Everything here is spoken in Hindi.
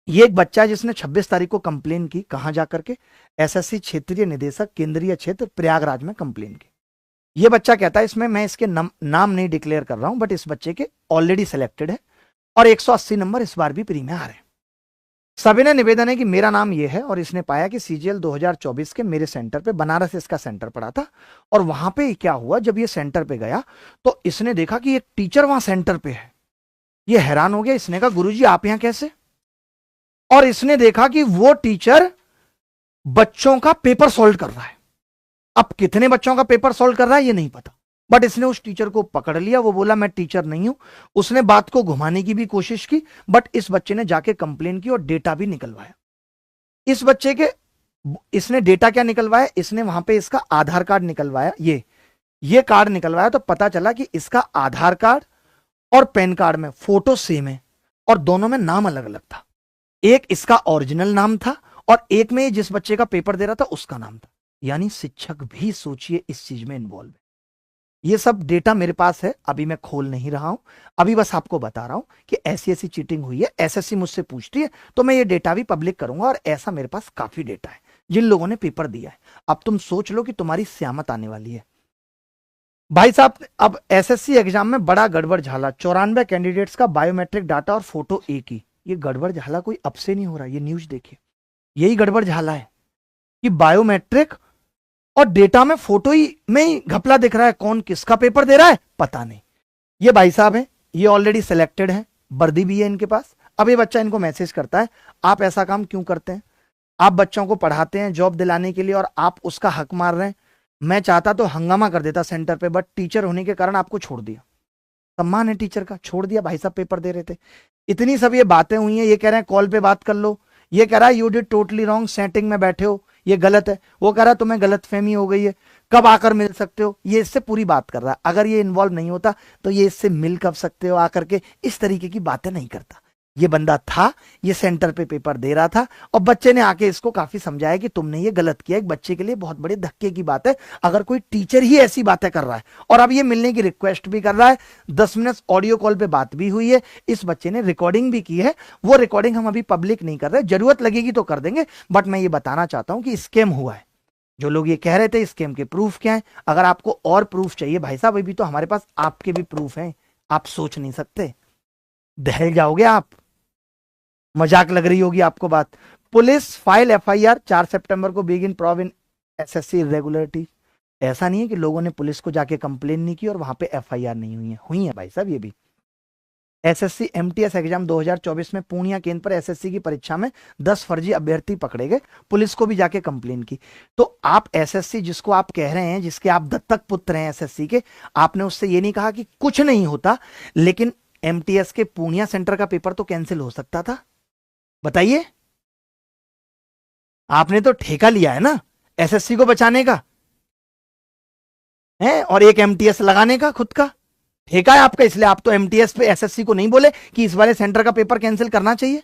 ये एक बच्चा है जिसने 26 तारीख को कंप्लेन की, कहां जाकर के, एसएससी क्षेत्रीय निदेशक केंद्रीय क्षेत्र प्रयागराज में कंप्लेन की। ये बच्चा कहता है इसमें मैं इसके नाम नहीं डिक्लेयर कर रहा हूं, बट इस बच्चे के ऑलरेडी सिलेक्टेड है और 180 नंबर इस बार भी प्री में आ रहे हैं। सविनय निवेदन है कि मेरा नाम ये है और इसने पाया कि सीजीएल 2024 के मेरे सेंटर पे, बनारस इसका सेंटर पड़ा था, और वहां पे क्या हुआ, जब ये सेंटर पे गया तो इसने देखा कि एक टीचर वहां सेंटर पे है। ये हैरान हो गया, इसने कहा गुरुजी आप यहां कैसे, और इसने देखा कि वो टीचर बच्चों का पेपर सॉल्व कर रहा है। अब कितने बच्चों का पेपर सॉल्व कर रहा है ये नहीं पता, बट इसने उस टीचर को पकड़ लिया। वो बोला मैं टीचर नहीं हूं। उसने बात को घुमाने की भी कोशिश की, बट इस बच्चे ने जाके कंप्लेन की और डेटा भी निकलवाया। इस बच्चे के, इसने डेटा क्या निकलवाया, इसने वहां पे इसका आधार कार्ड निकलवाया, ये कार्ड निकलवाया, तो पता चला कि इसका आधार कार्ड और पैन कार्ड में फोटो सेम है और दोनों में नाम अलग अलग था। एक इसका ओरिजिनल नाम था और एक में जिस बच्चे का पेपर दे रहा था उसका नाम था। यानी शिक्षक भी सोचिए इस चीज में इन्वॉल्व है। ये सब डेटा मेरे पास है, अभी मैं खोल नहीं रहा हूं, अभी बस आपको बता रहा हूं कि ऐसी ऐसी चीटिंग हुई है। एसएससी मुझसे पूछती है तो मैं ये डेटा भी पब्लिक करूंगा, और ऐसा मेरे पास काफी डेटा है जिन लोगों ने पेपर दिया है। अब तुम सोच लो कि तुम्हारी स्यामत आने वाली है भाई साहब। अब एसएससी एग्जाम में बड़ा गड़बड़ झाला, 94 कैंडिडेट्स का बायोमेट्रिक डाटा और फोटो एक ही। ये गड़बड़ झाला कोई अब से नहीं हो रहा, ये न्यूज देखिए, यही गड़बड़ झाला है कि बायोमेट्रिक और डेटा में फोटो ही में ही घपला दिख रहा है। कौन किसका पेपर दे रहा है पता नहीं। ये भाई साहब है, ये ऑलरेडी सिलेक्टेड है, वर्दी भी है इनके पास। अब ये बच्चा इनको मैसेज करता है आप ऐसा काम क्यों करते हैं, आप बच्चों को पढ़ाते हैं जॉब दिलाने के लिए और आप उसका हक मार रहे हैं। मैं चाहता तो हंगामा कर देता सेंटर पे, बट टीचर होने के कारण आपको छोड़ दिया, सम्मान है टीचर का, छोड़ दिया। भाई साहब पेपर दे रहे थे। इतनी सब ये बातें हुई हैं। ये कह रहे हैं कॉल पे बात कर लो, ये कह रहा है you did totally wrong, setting में बैठे हो, ये गलत है। वो कह रहा है तुम्हें गलत फहमी हो गई है, कब आकर मिल सकते हो। ये इससे पूरी बात कर रहा है। अगर ये इन्वॉल्व नहीं होता तो ये इससे मिल कब सकते हो आकर के, इस तरीके की बातें नहीं करता। ये बंदा था, ये सेंटर पे पेपर दे रहा था और बच्चे ने आके इसको काफी समझाया कि तुमने ये गलत किया। एक बच्चे के लिए बहुत बड़े धक्के की बात है अगर कोई टीचर ही ऐसी बातें कर रहा है। और अब ये मिलने की रिक्वेस्ट भी कर रहा है। 10 मिनट ऑडियो कॉल पे बात भी हुई है, इस बच्चे ने रिकॉर्डिंग भी की है। वो रिकॉर्डिंग हम अभी पब्लिक नहीं कर रहे, जरूरत लगेगी तो कर देंगे, बट मैं ये बताना चाहता हूं कि स्कैम हुआ है। जो लोग ये कह रहे थे स्कैम के प्रूफ क्या है, अगर आपको और प्रूफ चाहिए भाई साहब, अभी तो हमारे पास आपके भी प्रूफ हैं। आप सोच नहीं सकते, दहल जाओगे आप, मजाक लग रही होगी आपको बात। पुलिस फाइल एफआईआर 4 सितंबर को बिगिन प्रोव इन एसएससी इरेगुलरिटी। ऐसा नहीं है कि लोगों ने पुलिस को जाके कंप्लेन नहीं की और वहां पे एफआईआर नहीं हुई है भाई साहब। ये भी एसएससी एमटीएस एग्जाम 2024 में पूर्णिया केंद्र पर एसएससी की परीक्षा में 10 फर्जी अभ्यर्थी पकड़े गए, पुलिस को भी जाके कंप्लेन की। तो आप एसएससी जिसको आप कह रहे हैं, जिसके आप दत्तक पुत्र हैं एसएससी के, आपने उससे ये नहीं कहा कि कुछ नहीं होता, लेकिन एमटीएस के पूर्णिया सेंटर का पेपर तो कैंसिल हो सकता था। बताइए, आपने तो ठेका लिया है ना एसएससी को बचाने का है, और एक एमटीएस लगाने का खुद का ठेका है आपका, इसलिए आप तो एमटीएस पे एसएससी को नहीं बोले कि इस वाले सेंटर का पेपर कैंसिल करना चाहिए।